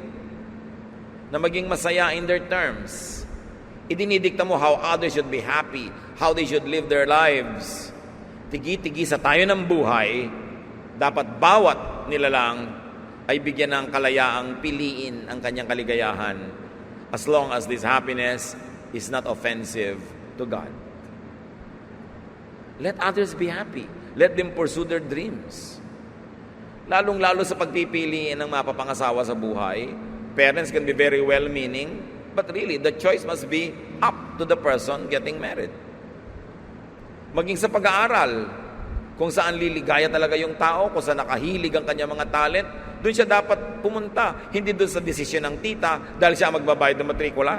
Na maging masaya in their terms. Idinidikta mo how others should be happy, how they should live their lives. Tigi-tigi sa tayo ng buhay, dapat bawat nilalang ay bigyan ng kalayaang piliin ang kanyang kaligayahan as long as this happiness is not offensive to God. Let others be happy. Let them pursue their dreams. Lalong-lalo sa pagpipili ng mapapangasawa sa buhay, parents can be very well-meaning, but really, the choice must be up to the person getting married. Maging sa pag-aaral, kung saan liligaya talaga yung tao, kung saan nakahilig ang kanyang mga talent, doon siya dapat pumunta, hindi doon sa desisyon ng tita dahil siya magbabayad ng matrikula.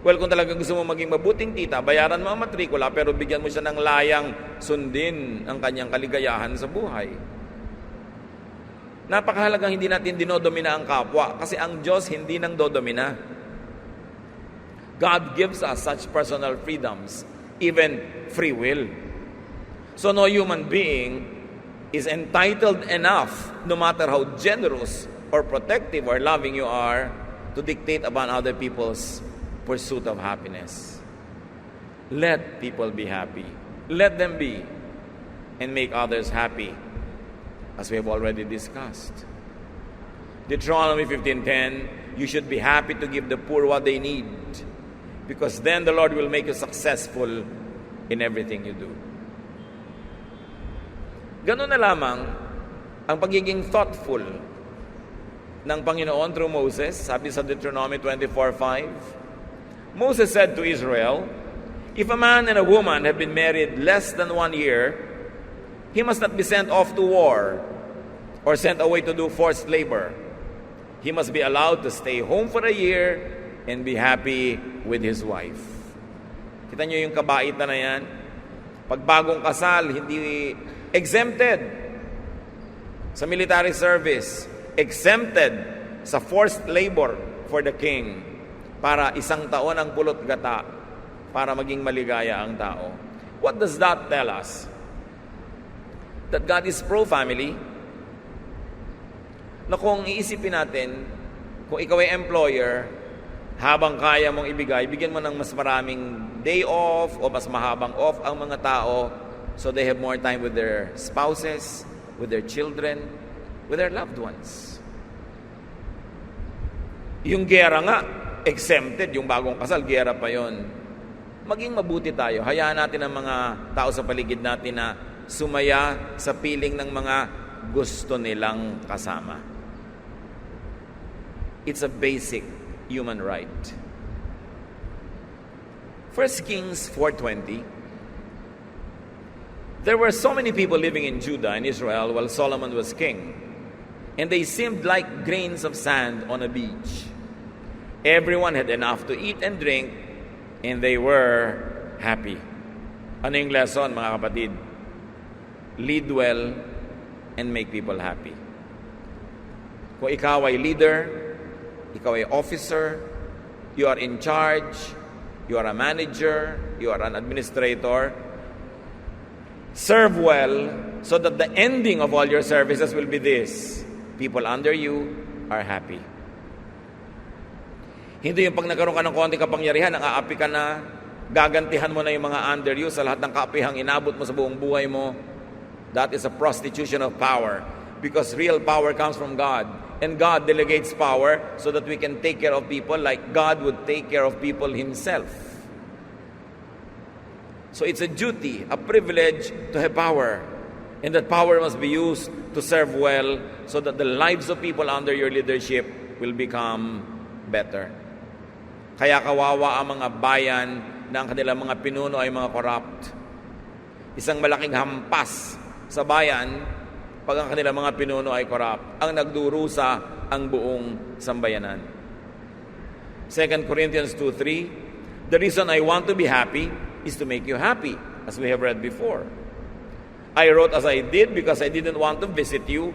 Well, kung talagang gusto mo maging mabuting tita, bayaran mo ang matrikula pero bigyan mo siya ng layang sundin ang kanyang kaligayahan sa buhay. Napakahalagang hindi natin dinodomina ang kapwa kasi ang Diyos hindi nang dodomina. God gives us such personal freedoms, even free will. So no human being is entitled enough, no matter how generous or protective or loving you are, to dictate upon other people's pursuit of happiness. Let people be happy. Let them be. And make others happy, as we have already discussed. Deuteronomy 15:10, you should be happy to give the poor what they need, because then the Lord will make you successful in everything you do. Ganun na lamang ang pagiging thoughtful ng Panginoon through Moses. Sabi sa Deuteronomy 24:5, Moses said to Israel, if a man and a woman have been married less than 1 year, he must not be sent off to war or sent away to do forced labor. He must be allowed to stay home for a year and be happy with his wife. Kita niyo yung kabaitan na yan? Pag bagong kasal, hindi exempted sa military service, exempted sa forced labor for the king, para 1 taon ang pulot gata para maging maligaya ang tao. What does that tell us? That God is pro-family. Na kung iisipin natin, kung ikaw ay employer, habang kaya mong ibigay, bigyan mo ng mas maraming day off o mas mahabang off ang mga tao so they have more time with their spouses, with their children, with their loved ones. Yung gera nga, exempted. Yung bagong kasal, gera pa yon. Maging mabuti tayo. Hayaan natin ang mga tao sa paligid natin na sumaya sa piling ng mga gusto nilang kasama. It's a basic human right. 1 Kings 4:20. There were so many people living in Judah and Israel while Solomon was king, and they seemed like grains of sand on a beach. Everyone had enough to eat and drink, and they were happy. Ano yung lesson, mga kapatid? Lead well and make people happy. Kung ikaw ay leader, ikaw ay officer, you are in charge, you are a manager, you are an administrator, serve well so that the ending of all your services will be this: people under you are happy. Hindi yung pag nagkaroon ka ng konting kapangyarihan, ang aapi ka na, gagantihan mo na yung mga under you sa lahat ng kaapihang inabot mo sa buong buhay mo. That is a prostitution of power, because real power comes from God. And God delegates power so that we can take care of people like God would take care of people Himself. So it's a duty, a privilege to have power. And that power must be used to serve well so that the lives of people under your leadership will become better. Kaya kawawa ang mga bayan na ang kanilang mga pinuno ay mga corrupt. Isang malaking hampas sa bayan pag ang kanilang mga pinuno ay corrupt. Ang nagdurusa ang buong sambayanan. 2 Corinthians 2:3, the reason I want to be happy is to make you happy, as we have read before. I wrote as I did because I didn't want to visit you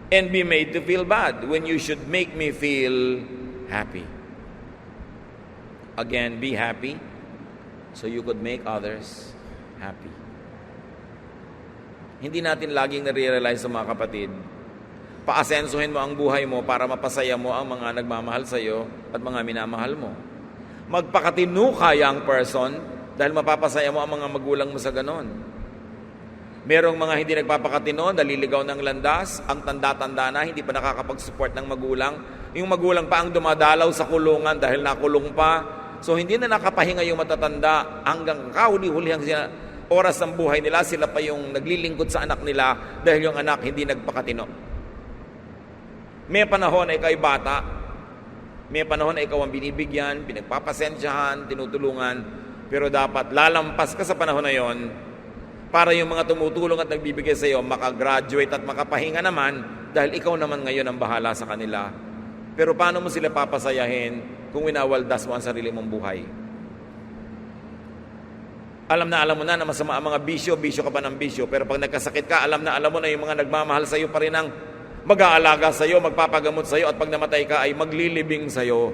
and be made to feel bad when you should make me feel happy. Again, be happy so you could make others happy. Hindi natin laging nare-realize sa mga kapatid, paasensuhin mo ang buhay mo para mapasaya mo ang mga nagmamahal sa iyo at mga minamahal mo. Magpakatino ka, young person, dahil mapapasaya mo ang mga magulang mo sa ganon. Merong mga hindi nagpapakatino, naliligaw ng landas, ang tanda-tanda na, hindi pa nakakapag-support ng magulang. Yung magulang pa ang dumadalaw sa kulungan dahil nakulong pa. So hindi na nakapahinga yung matatanda hanggang kahuli-hulihang oras ng buhay nila, sila pa yung naglilingkod sa anak nila dahil yung anak hindi nagpakatino. May panahon na ikaw ay bata, may panahon na ikaw ang binibigyan, pinagpapasensyahan, tinutulungan, pero dapat lalampas ka sa panahon na yon para yung mga tumutulong at nagbibigay sa iyo makagraduate at makapahinga naman dahil ikaw naman ngayon ang bahala sa kanila. Pero paano mo sila papasayahin kung winawaldas mo ang sarili mong buhay? Alam mo na masama ang mga bisyo ka pa ng bisyo, pero pag nagkasakit ka, alam mo na yung mga nagmamahal sa iyo pa rin ang mag-aalaga sa iyo, magpapagamot sa iyo, at pag namatay ka ay maglilibing sa iyo.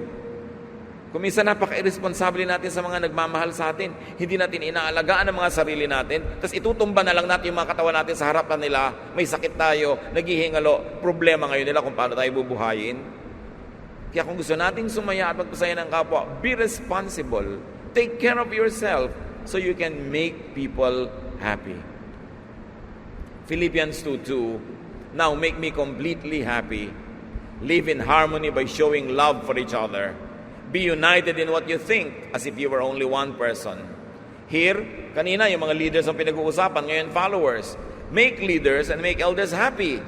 Kung minsan napaka-irresponsable natin sa mga nagmamahal sa atin, hindi natin inaalagaan ang mga sarili natin, tapos itutumba na lang natin yung mga katawan natin sa harapan nila, may sakit tayo, naghihingalo, problema ngayon nila kung paano tayo bubuhayin. Kaya kung gusto nating sumaya at magpasaya ng kapwa, be responsible. Take care of yourself so you can make people happy. Philippians 2:2, now make me completely happy. Live in harmony by showing love for each other. Be united in what you think as if you were only one person. Here, kanina yung mga leaders ang pinag-uusapan, ngayon followers. Make leaders and make elders happy.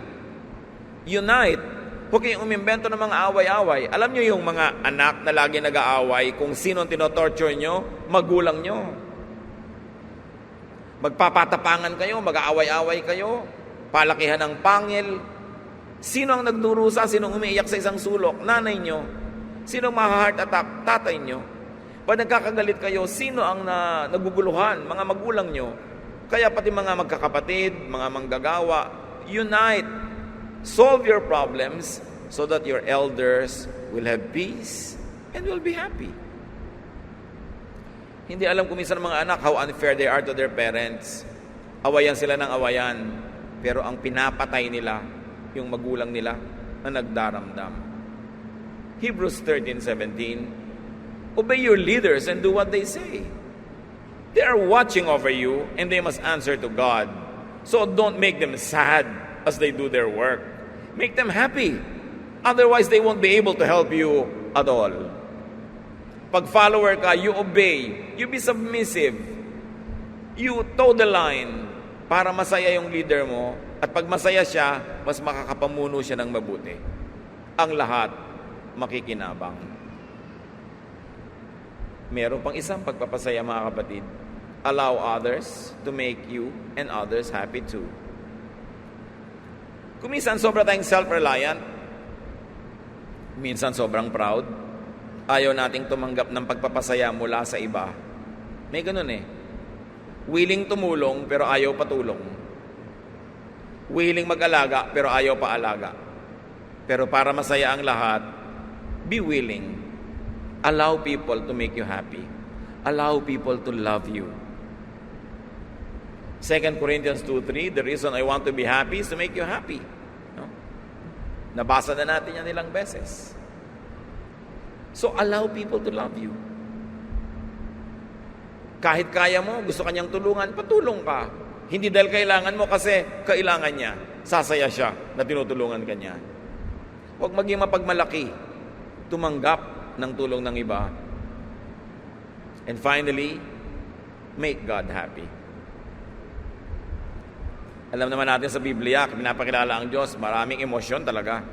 Unite. Huwag kayong umimbento ng mga away-away. Alam nyo yung mga anak na lagi nag-aaway, kung sino ang tinotorture nyo, magulang nyo. Magpapatapangan kayo, mag-aaway-away kayo, palakihan ng pangil. Sino ang nagdurusa? Sino ang umiiyak sa isang sulok? Nanay nyo. Sino ang maha-heart attack? Tatay nyo. Pag nagkakagalit kayo, sino ang naguguluhan? Mga magulang nyo. Kaya pati mga magkakapatid, mga manggagawa, unite. Solve your problems so that your elders will have peace and will be happy. Hindi alam kung minsan ng mga anak how unfair they are to their parents. Awayan sila ng awayan. Pero ang pinapatay nila, yung magulang nila na nagdaramdam. Hebrews 13:17, obey your leaders and do what they say. They are watching over you and they must answer to God. So don't make them sad as they do their work. Make them happy. Otherwise, they won't be able to help you at all. Pag follower ka, you obey. You be submissive. You toe the line para masaya yung leader mo. At pag masaya siya, mas makakapamuno siya ng mabuti. Ang lahat makikinabang. Meron pang isang pagpapasaya, mga kapatid. Allow others to make you and others happy too. Kung minsan sobra tayong self-reliant, minsan sobrang proud, ayaw nating tumanggap ng pagpapasaya mula sa iba. May ganun eh. Willing tumulong pero ayaw patulong. Willing mag-alaga pero ayaw paalaga. Pero para masaya ang lahat, be willing. Allow people to make you happy. Allow people to love you. 2 Corinthians 2:3, the reason I want to be happy is to make you happy. No? Nabasa na natin yan ilang beses. So allow people to love you. Kahit kaya mo, gusto kanyang tulungan, patulong ka. Hindi dahil kailangan mo kasi kailangan niya. Sasaya siya na tinutulungan ka niya. Huwag maging mapagmalaki. Tumanggap ng tulong ng iba. And finally, make God happy. Alam naman natin sa Biblia, pinapakilala ang Diyos, maraming emosyon talaga.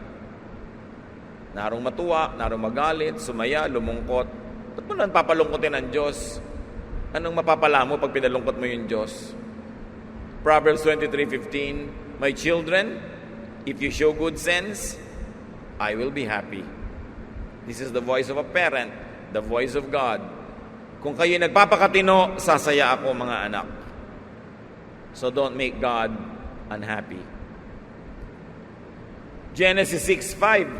Narong matuwa, narong magalit, sumaya, lumungkot. Ba't mo lang papalungkotin ang Diyos? Anong mapapala mo pag pinalungkot mo yung Diyos? Proverbs 23:15, my children, if you show good sense, I will be happy. This is the voice of a parent, the voice of God. Kung kayo nagpapakatino, sasaya ako, mga anak. So don't make God unhappy. Genesis 6:5,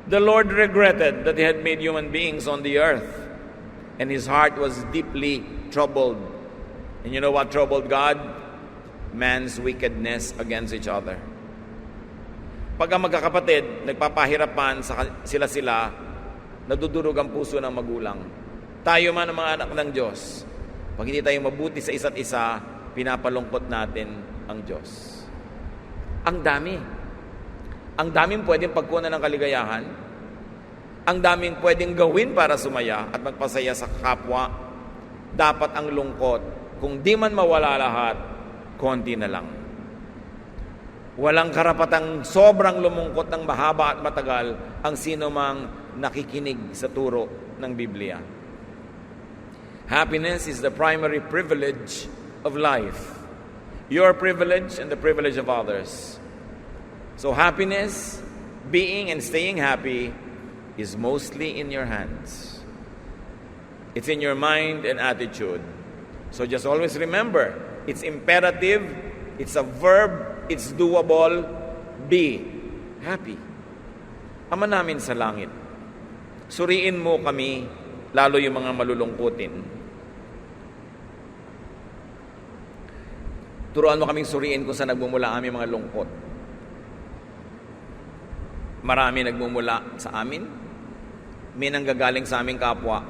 the Lord regretted that he had made human beings on the earth, and his heart was deeply troubled. And you know what troubled God? Man's wickedness against each other. Pag ang magkakapatid, nagpapahirapan sila, nadudurog ang puso ng magulang. Tayo man ang mga anak ng Diyos, pag hindi tayo mabuti sa isa't isa, pinapalungkot natin ang Diyos. Ang dami. Ang daming pwedeng pagkunan ng kaligayahan. Ang daming pwedeng gawin para sumaya at magpasaya sa kapwa. Dapat ang lungkot, kung di man mawala lahat, konti na lang. Walang karapatang sobrang lumungkot ng mahaba at matagal ang sino mang nakikinig sa turo ng Biblia. Happiness is the primary privilege of life. Your privilege and the privilege of others. So happiness, being and staying happy, is mostly in your hands. It's in your mind and attitude. So just always remember, it's imperative, it's a verb, it's doable, be happy. Ama namin sa langit, suriin mo kami, lalo yung mga malulungkutin. Turuan mo kaming suriin kung saan nagmumula aming mga lungkot. Marami nagmumula sa amin. May nanggagaling sa aming kapwa.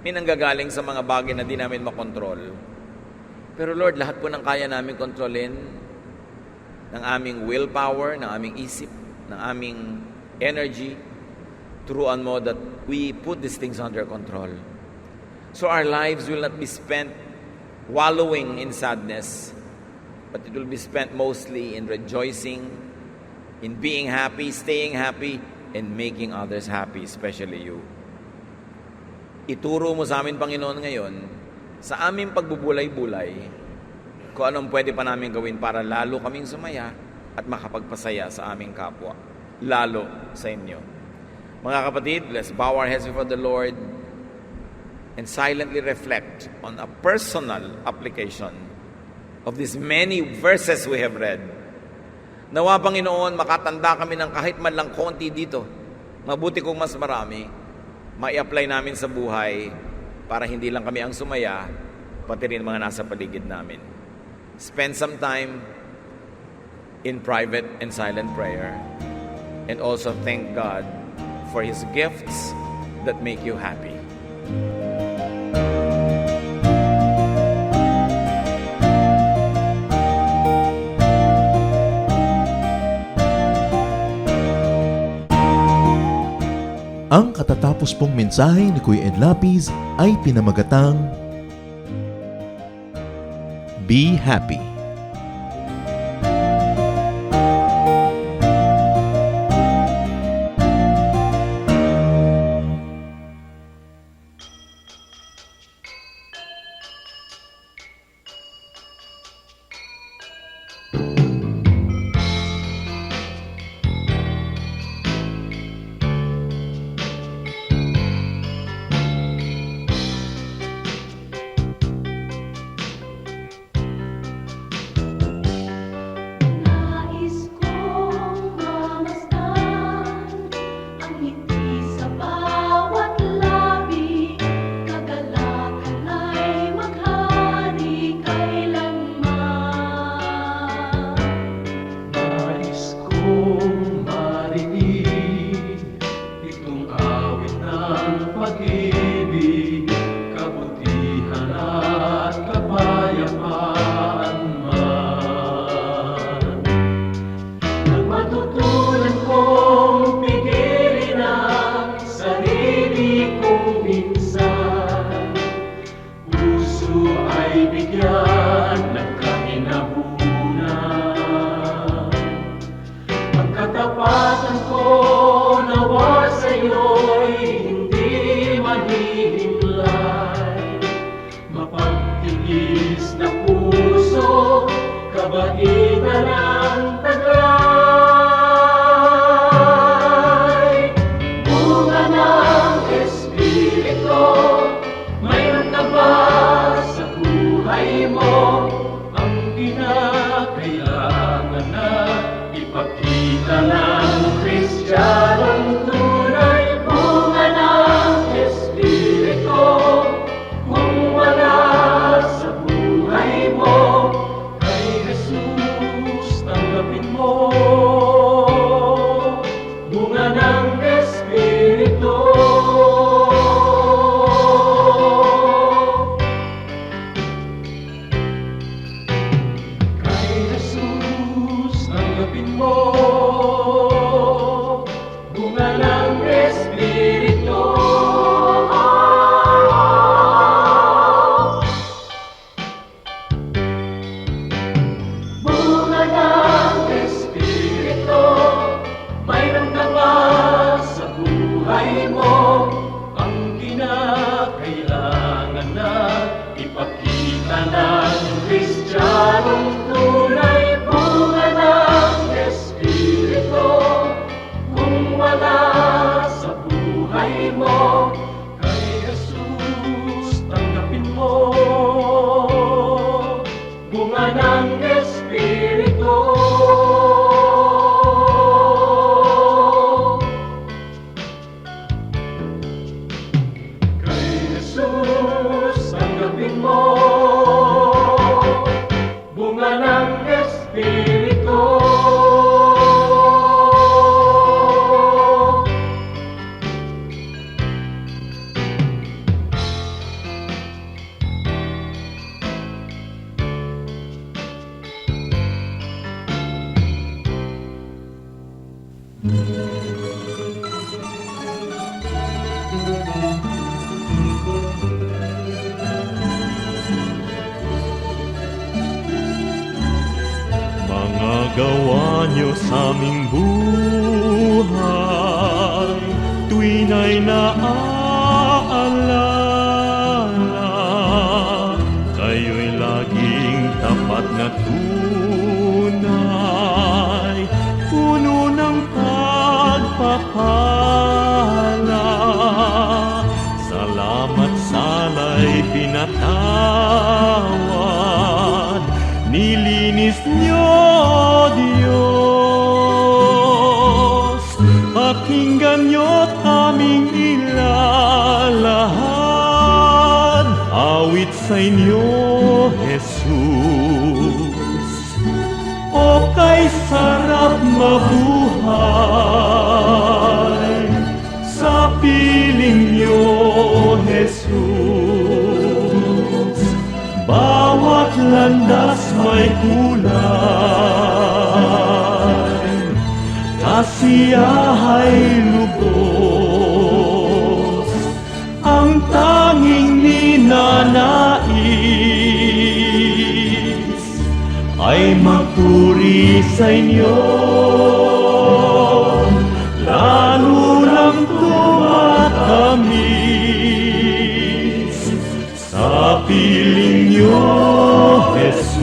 May nanggagaling sa mga bagay na di namin makontrol. Pero Lord, lahat po ng kaya namin kontrolin, ng aming willpower, ng aming isip, ng aming energy, turuan mo that we put these things under control. So our lives will not be spent wallowing in sadness, but it will be spent mostly in rejoicing, in being happy, staying happy, and making others happy, especially you. Ituro mo sa amin, Panginoon, ngayon, sa aming pagbubulay-bulay, kung anong pwede pa namin gawin para lalo kaming sumaya at makapagpasaya sa aming kapwa, lalo sa inyo. Mga kapatid, let's bow our heads before the Lord. and silently reflect on a personal application of these many verses we have read. Nawa, Panginoon, makatanda kami ng kahit man lang konti dito. Mabuti kung mas marami, mai-apply namin sa buhay para hindi lang kami ang sumaya, pati rin mga nasa paligid namin. Spend some time in private and silent prayer, and also thank God for His gifts that make you happy. Ang katatapos pong mensahe ni Kuya Ed Lapis ay pinamagatang Be Happy. Nais kong mamasdan ang ngiti sa bawat labi, kagalakan ay maghari kailanman. Nais kong marinig itong awit ng pag-ibig, kabutihan at kapayapaan man. Nang matutunan kong pigilin ang sarili kong minsan, puso ay bigyan ng kahinahunan. Ang katapatan ko nawa sa'yo'y hindi mahihimlay, mapagtiis na puso, kabaitan ang taglay. Bunga ng Espiritu, mayroon ka ba sa buhay mo? Ang kinakailangan na ipakita ng Kristiyanong tunay. Bunga ng Espiritu, kung wala sa buhay mo, kay Jesus tanggapin mo. Bunga ng Espiritu. Kay Jesus tanggapin mo. Bunga ng Espiritu. Bunga ng Espiritu, mayroon ka ba sa buhay mo? Ang kinakailangan na ipakita ng Kristiyanong tunay. Bunga ng Espiritu, kung wala sa buhay mo, kay Jesus tanggapin mo. Bunga ng Espiritu. Kay Jesus tanggapin mo. Bunga ng Espiritu. Mga gawa niyo sa aming buhay, tuwin ay naaalala. Kayo'y laging tapat na tunay, puno ng pagpapala. Salamat sa awit sa inyo, Jesus. O kay sarap mabuhay sa piling niyo, Jesus. Bawat landas may kulay, kasiyahay lubos, ang tanging ninanais ay magpuri sa inyo, lalo lang tumatamis sa piling niyo, Jesus.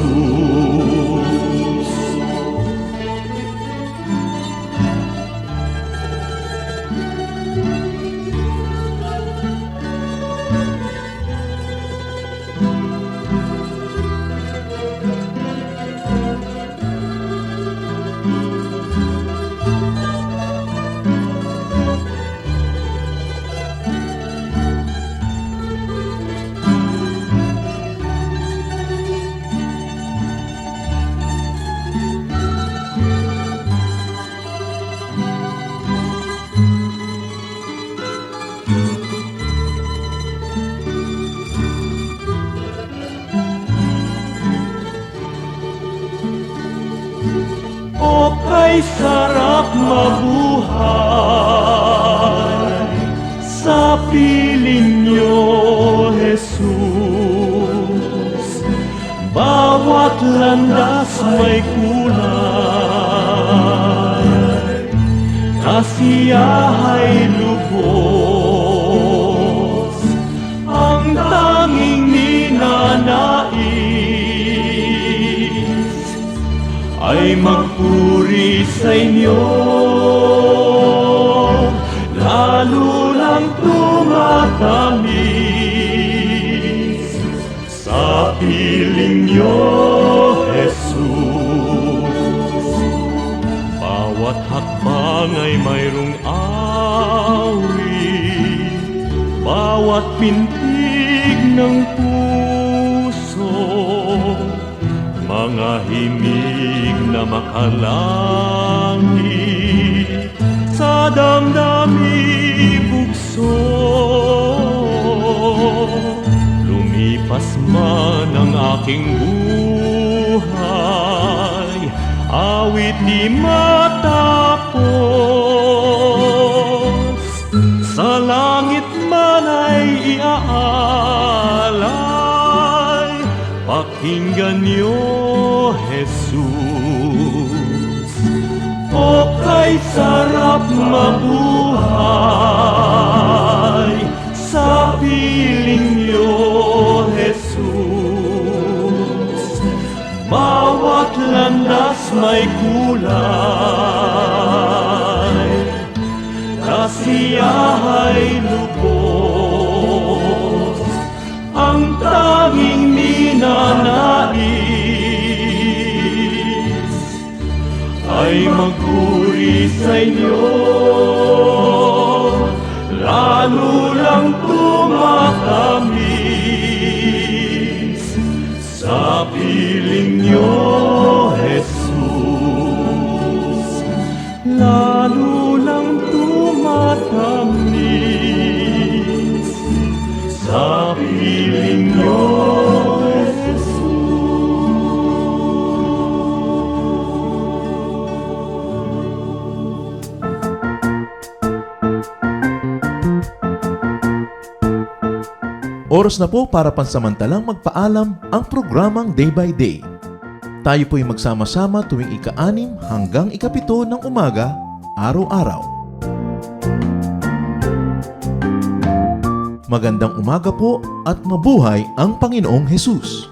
O kay sarap mabuhay sa piling niyo, Jesus. Bawat landas may kulay, kasiyahay lubos, ang tanging ninanais ay magpuri sa inyo, lalo lang tumatamis sa piling niyo, Jesus. Bawat hakbang ay mayroong awit, bawat pintig ng puso, mga himig na makalangit sa damdami bugso. Lumipas man ang aking buhay, awit di matapos, sa langit man ay iaalay, pakinggan niyo, Jesus. O kay sarap mabuhay sa piling niyo, Jesus. Bawat landas may kulay, kasiyahay lubos, ang tanging ninanais ay magpuri sa inyo, lalo lang tumatamis sa piling niyo, Jesus. Lalo lang tumatamis sa piling niyo, Jesus. Oras na po para pansamantalang magpaalam ang programang Day by Day. Tayo po'y magsama-sama tuwing ika-6 hanggang ika-7 ng umaga, araw-araw. Magandang umaga po at mabuhay ang Panginoong Hesus!